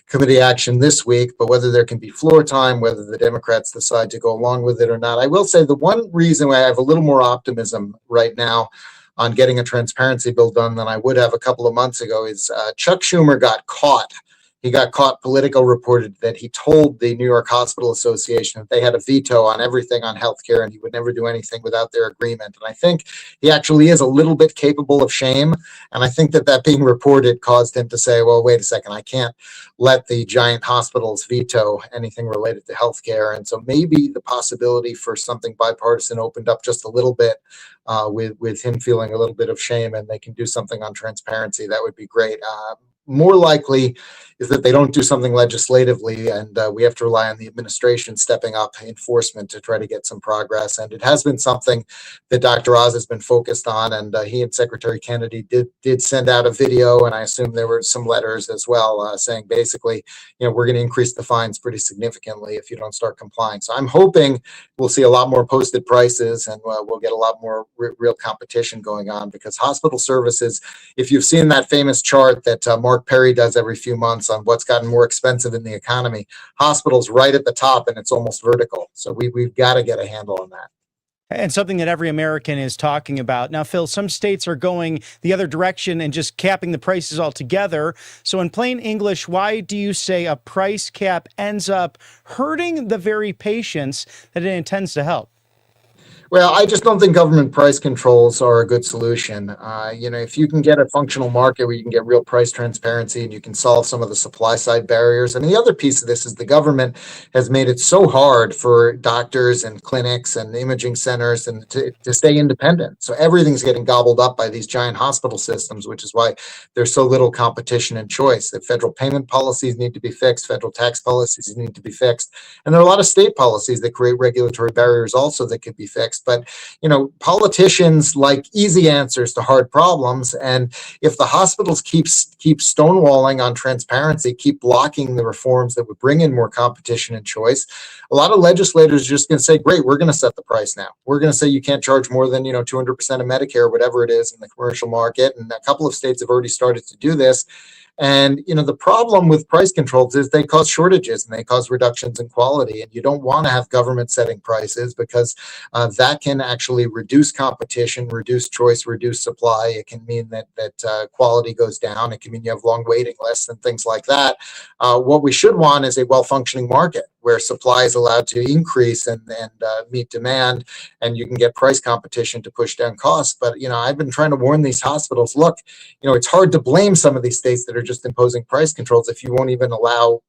committee action this week, but whether there can be floor time, whether the Democrats decide to go along with it or not, I will say the one reason why I have a little more optimism right now on getting a transparency bill done than I would have a couple of months ago is Chuck Schumer got caught. He got caught. Politico reported that he told the New York Hospital Association that they had a veto on everything on healthcare and he would never do anything without their agreement. And I think he actually is a little bit capable of shame. And I think that being reported caused him to say, well, wait a second, I can't let the giant hospitals veto anything related to healthcare. And so maybe the possibility for something bipartisan opened up just a little bit with him feeling a little bit of shame, and they can do something on transparency. That would be great. More likely is that they don't do something legislatively, and we have to rely on the administration stepping up enforcement to try to get some progress. And it has been something that Dr. Oz has been focused on, and he and Secretary Kennedy did send out a video, and I assume there were some letters as well saying basically, we're going to increase the fines pretty significantly if you don't start complying. So I'm hoping we'll see a lot more posted prices, and we'll get a lot more real competition going on, because hospital services, if you've seen that famous chart that Mark Perry does every few months on what's gotten more expensive in the economy, hospitals right at the top, and it's almost vertical. So we've got to get a handle on that. And something that every American is talking about. Now, Phil, some states are going the other direction and just capping the prices altogether. So in plain English, why do you say a price cap ends up hurting the very patients that it intends to help? Well, I just don't think government price controls are a good solution. If you can get a functional market where you can get real price transparency and you can solve some of the supply side barriers. And the other piece of this is the government has made it so hard for doctors and clinics and imaging centers and to stay independent. So everything's getting gobbled up by these giant hospital systems, which is why there's so little competition and choice. That federal payment policies need to be fixed, federal tax policies need to be fixed. And there are a lot of state policies that create regulatory barriers also that could be fixed. But, politicians like easy answers to hard problems. And if the hospitals keep stonewalling on transparency, keep blocking the reforms that would bring in more competition and choice, a lot of legislators are just going to say, great, we're going to set the price now. We're going to say you can't charge more than, 200% of Medicare, whatever it is in the commercial market. And a couple of states have already started to do this. And, the problem with price controls is they cause shortages and they cause reductions in quality. And you don't want to have government setting prices because that can actually reduce competition, reduce choice, reduce supply. It can mean that quality goes down. It can mean you have long waiting lists and things like that. What we should want is a well-functioning market. where supply is allowed to increase and meet demand, and you can get price competition to push down costs. But, I've been trying to warn these hospitals, look, it's hard to blame some of these states that are just imposing price controls if you won't even allow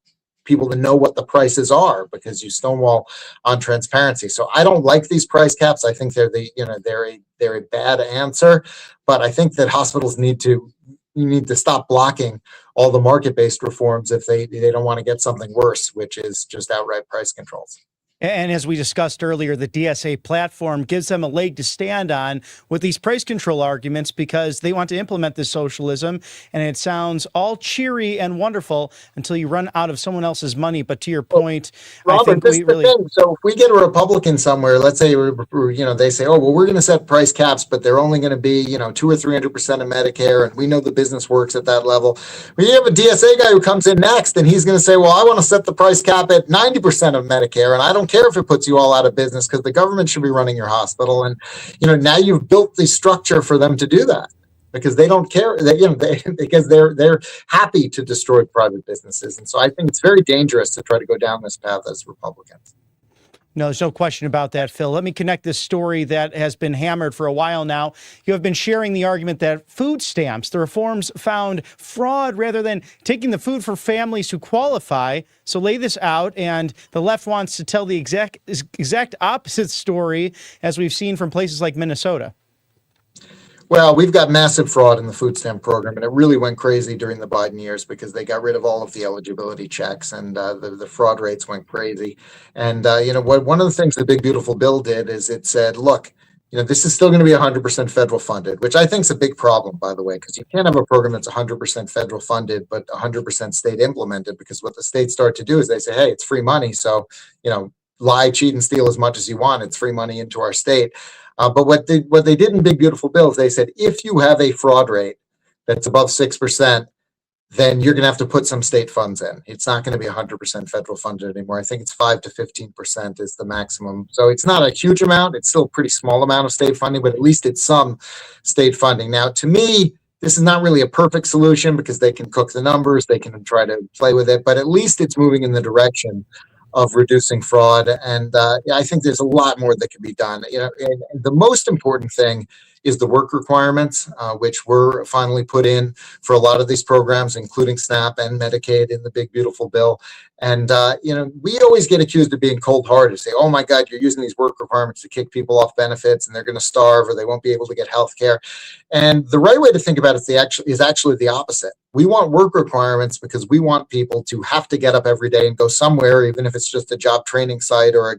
people to know what the prices are, because you stonewall on transparency. So I don't like these price caps. I think they're a bad answer, but I think that hospitals need to stop blocking all the market-based reforms if they don't want to get something worse, which is just outright price controls. And as we discussed earlier, the DSA platform gives them a leg to stand on with these price control arguments because they want to implement this socialism. And it sounds all cheery and wonderful until you run out of someone else's money. But to your point, Robert, I think we really... thing. So if we get a Republican somewhere, let's say, they say, oh, well, we're going to set price caps, but they're only going to be, 200 or 300% of Medicare. And we know the business works at that level. But you have a DSA guy who comes in next and he's going to say, well, I want to set the price cap at 90% of Medicare. And I don't care if it puts you all out of business because the government should be running your hospital. And, now you've built the structure for them to do that because they don't care because they're happy to destroy private businesses. And so I think it's very dangerous to try to go down this path as Republicans. No, there's no question about that, Phil. Let me connect this story that has been hammered for a while now. You have been sharing the argument that food stamps, the reforms found fraud rather than taking the food for families who qualify. So lay this out, and the left wants to tell the exact opposite story, as we've seen from places like Minnesota. Well, we've got massive fraud in the food stamp program, and it really went crazy during the Biden years because they got rid of all of the eligibility checks, and the fraud rates went crazy. And, one of the things the Big Beautiful Bill did is it said, look, this is still going to be 100% federal funded, which I think is a big problem, by the way, because you can't have a program that's 100% federal funded, but 100% state implemented, because what the states start to do is they say, hey, it's free money. So, lie, cheat, and steal as much as you want. It's free money into our state. But what they did in Big Beautiful Bill is they said, if you have a fraud rate that's above 6%, then you're going to have to put some state funds in. It's not going to be 100% federal funded anymore. I think it's 5 to 15% is the maximum. So it's not a huge amount. It's still a pretty small amount of state funding, but at least it's some state funding. Now, to me, this is not really a perfect solution because they can cook the numbers, they can try to play with it, but at least it's moving in the direction of reducing fraud. And I think there's a lot more that can be done. And the most important thing is the work requirements, which were finally put in for a lot of these programs, including SNAP and Medicaid in the Big Beautiful Bill. And, we always get accused of being cold-hearted, say, oh my God, you're using these work requirements to kick people off benefits and they're going to starve or they won't be able to get health care. And the right way to think about it is actually the opposite. We want work requirements because we want people to have to get up every day and go somewhere, even if it's just a job training site or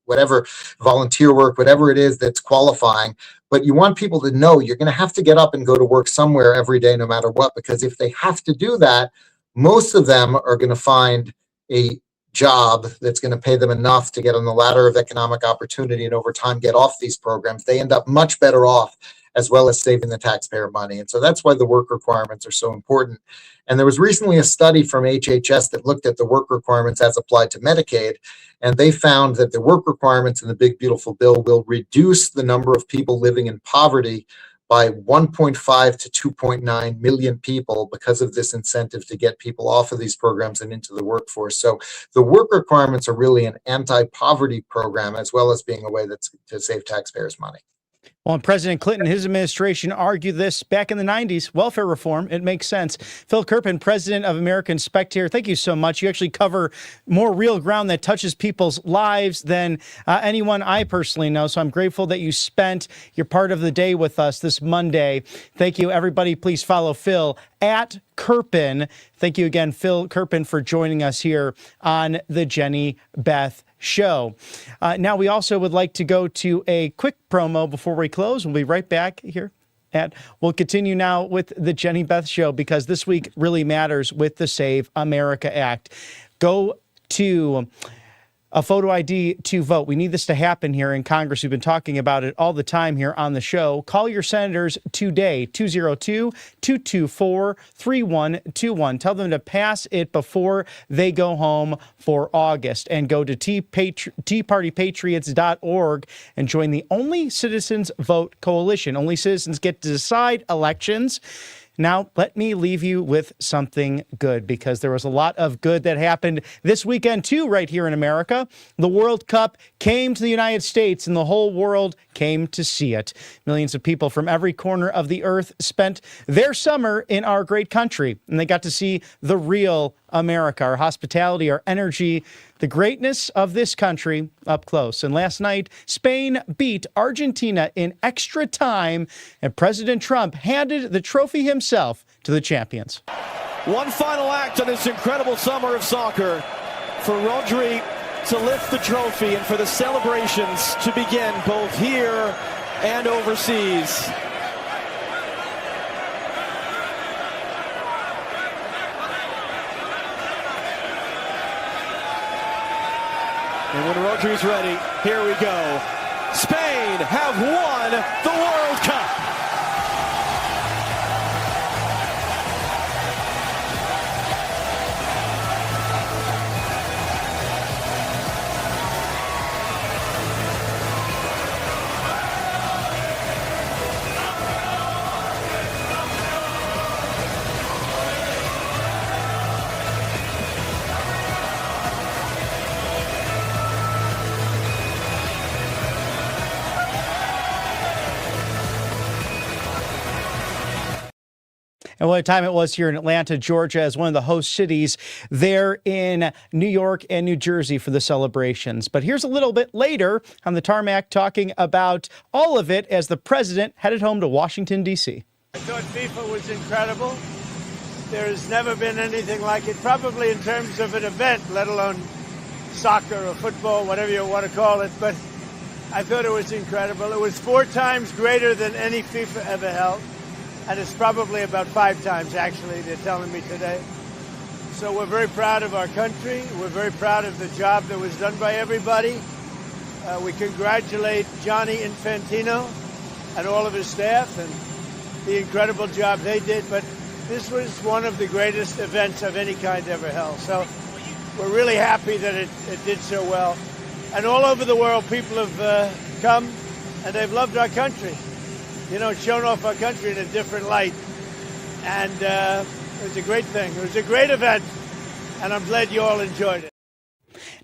whatever volunteer work, whatever it is that's qualifying. But you want people to know you're going to have to get up and go to work somewhere every day, no matter what, because if they have to do that, most of them are going to find a job that's going to pay them enough to get on the ladder of economic opportunity and over time get off these programs. They end up much better off, as well as saving the taxpayer money. And so that's why the work requirements are so important. And there was recently a study from HHS that looked at the work requirements as applied to Medicaid, and they found that the work requirements in the Big Beautiful Bill will reduce the number of people living in poverty by 1.5 to 2.9 million people because of this incentive to get people off of these programs and into the workforce. So the work requirements are really an anti-poverty program, as well as being a way that's to save taxpayers money. Well, and President Clinton and his administration argued this back in the 90s. Welfare reform, it makes sense. Phil Kerpen, president of American Spectator, thank you so much. You actually cover more real ground that touches people's lives than anyone I personally know. So I'm grateful that you spent your part of the day with us this Monday. Thank you, everybody. Please follow Phil at Kerpen. Thank you again, Phil Kerpen, for joining us here on the Jenny Beth Show. Now, we also would like to go to a quick promo before we close. We'll be right back here. We'll continue now with the Jenny Beth Show, because this week really matters with the Save America Act. Go to a photo ID to vote. We need this to happen here in Congress. We've been talking about it all the time here on the show. Call your senators today, 202-224-3121. Tell them to pass it before they go home for August. And go to teapartypatriots.org and join the Only Citizens Vote Coalition. Only citizens get to decide elections. Now, let me leave you with something good, because there was a lot of good that happened this weekend, too, right here in America. The World Cup came to the United States, and the whole world came to see it. Millions of people from every corner of the earth spent their summer in our great country, and they got to see the real America, our hospitality, our energy, the greatness of this country up close. And last night, Spain beat Argentina in extra time, and President Trump handed the trophy himself to the champions. One final act on this incredible summer of soccer for Rodri to lift the trophy and for the celebrations to begin both here and overseas. And when Rodri's ready, here we go. Spain have won the World Cup. And what a time it was here in Atlanta, Georgia, as one of the host cities there in New York and New Jersey for the celebrations. But here's a little bit later on the tarmac talking about all of it as the president headed home to Washington, D.C. I thought FIFA was incredible. There has never been anything like it, probably in terms of an event, let alone soccer or football, whatever you want to call it. But I thought it was incredible. It was 4 times greater than any FIFA ever held. And it's probably about 5 times, actually, they're telling me today. So we're very proud of our country. We're very proud of the job that was done by everybody. We congratulate Johnny Infantino and all of his staff and the incredible job they did. But this was one of the greatest events of any kind ever held. So we're really happy that it did so well. And all over the world, people have come and they've loved our country. You know, shown off our country in a different light. And it was a great thing. It was a great event, and I'm glad you all enjoyed it.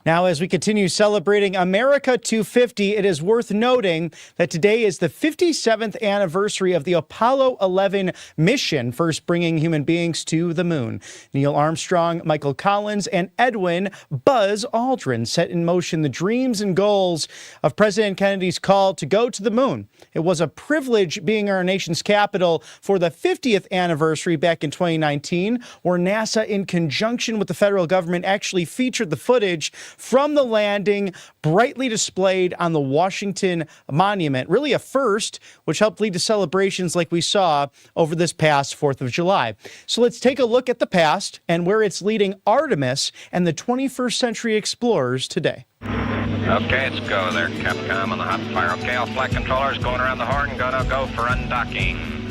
Now, as we continue celebrating America 250, it is worth noting that today is the 57th anniversary of the Apollo 11 mission, first bringing human beings to the moon. Neil Armstrong, Michael Collins, and Edwin Buzz Aldrin set in motion the dreams and goals of President Kennedy's call to go to the moon. It was a privilege being our nation's capital for the 50th anniversary back in 2019, where NASA, in conjunction with the federal government, actually featured the footage from the landing brightly displayed on the Washington Monument. Really a first, which helped lead to celebrations like we saw over this past 4th of July. So let's take a look at the past and where it's leading Artemis and the 21st century explorers today. Okay, let's go there. Capcom on the hot fire. Okay, all flight controllers going around the horn. Gonna go for undocking.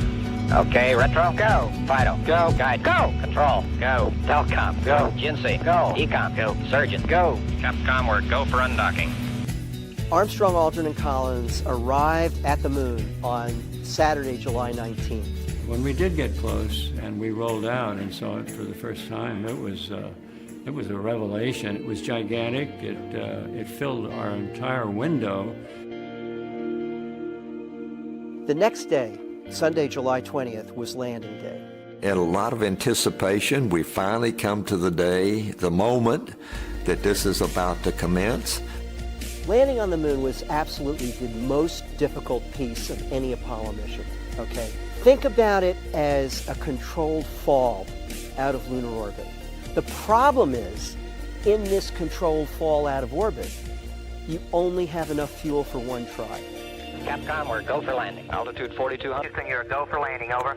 Okay, retro, go. Fido, go. Guide, go. Control, go. Telcom, go. Jinsei, go. Ecom, go. Surgeon, go. Capcom, we're go for undocking. Armstrong, Aldrin, and Collins arrived at the moon on Saturday, July 19th. When we did get close and we rolled out and saw it for the first time, it was a revelation. It was gigantic. It filled our entire window. The next day, Sunday, July 20th, was landing day. And a lot of anticipation. We finally come to the day, the moment that this is about to commence. Landing on the moon was absolutely the most difficult piece of any Apollo mission, okay? Think about it as a controlled fall out of lunar orbit. The problem is, in this controlled fall out of orbit, you only have enough fuel for one try. Capcom, we're go for landing. Altitude 4,200. Houston, you're go for landing, over.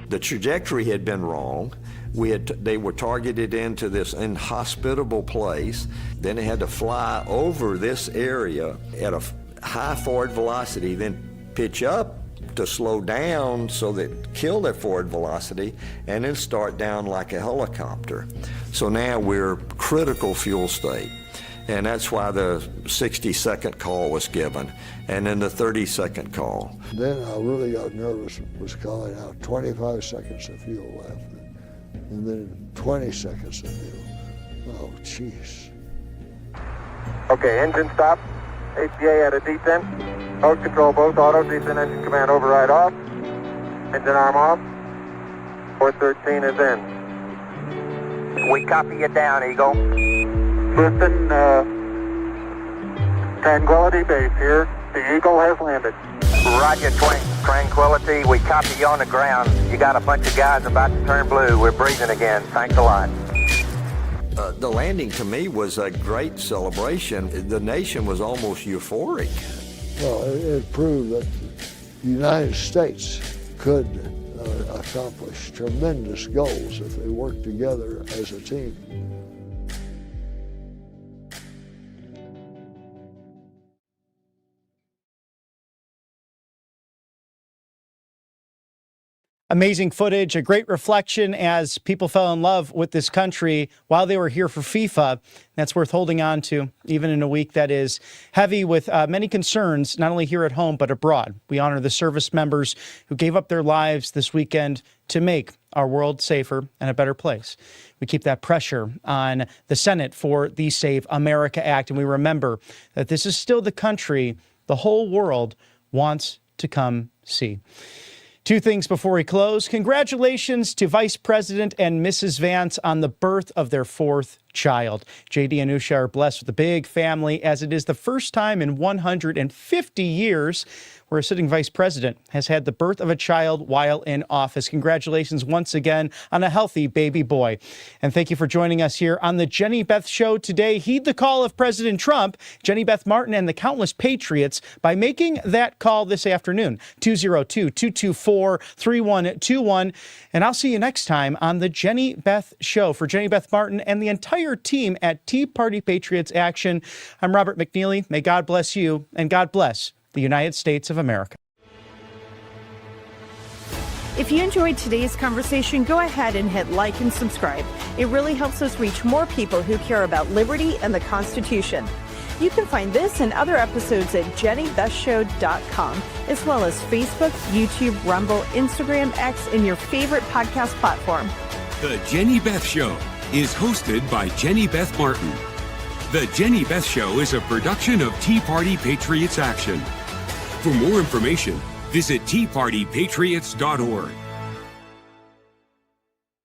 The trajectory had been wrong. They were targeted into this inhospitable place. Then they had to fly over this area at a high forward velocity, then pitch up to slow down so that kill their forward velocity, and then start down like a helicopter. So now we're critical fuel state. And that's why the 60-second call was given, and then the 30-second call. Then I really got nervous, was calling out 25 seconds of fuel left, and then 20 seconds of fuel. Oh, jeez. Okay, engine stop. HPA at a descent. Boat control, both auto, descent engine command override off. Engine arm off. 413 is in. We copy you down, Eagle. Listen, Tranquility Base here. The Eagle has landed. Roger, Tranquility. We copy you on the ground. You got a bunch of guys about to turn blue. We're breathing again. Thanks a lot. The landing to me was a great celebration. The nation was almost euphoric. Well, it proved that the United States could accomplish tremendous goals if they worked together as a team. Amazing footage, a great reflection as people fell in love with this country while they were here for FIFA. That's worth holding on to, even in a week that is heavy with many concerns, not only here at home, but abroad. We honor the service members who gave up their lives this weekend to make our world safer and a better place. We keep that pressure on the Senate for the Save America Act, and we remember that this is still the country the whole world wants to come see. Two things before we close. Congratulations to Vice President and Mrs. Vance on the birth of their fourth child. JD and Usha are blessed with a big family, as it is the first time in 150 years where a sitting vice president has had the birth of a child while in office. Congratulations once again on a healthy baby boy. And thank you for joining us here on the Jenny Beth Show today. Heed the call of President Trump, Jenny Beth Martin, and the countless Patriots by making that call this afternoon, 202-224-3121. And I'll see you next time on the Jenny Beth Show. For Jenny Beth Martin and the entire team at Tea Party Patriots Action, I'm Robert McNeely. May God bless you, and God bless the United States of America. If you enjoyed today's conversation, go ahead and hit like and subscribe. It really helps us reach more people who care about liberty and the Constitution. You can find this and other episodes at jennybethshow.com, as well as Facebook, YouTube, Rumble, Instagram, X, and your favorite podcast platform. The Jenny Beth Show is hosted by Jenny Beth Martin. The Jenny Beth Show is a production of Tea Party Patriots Action. For more information, visit teapartypatriots.org.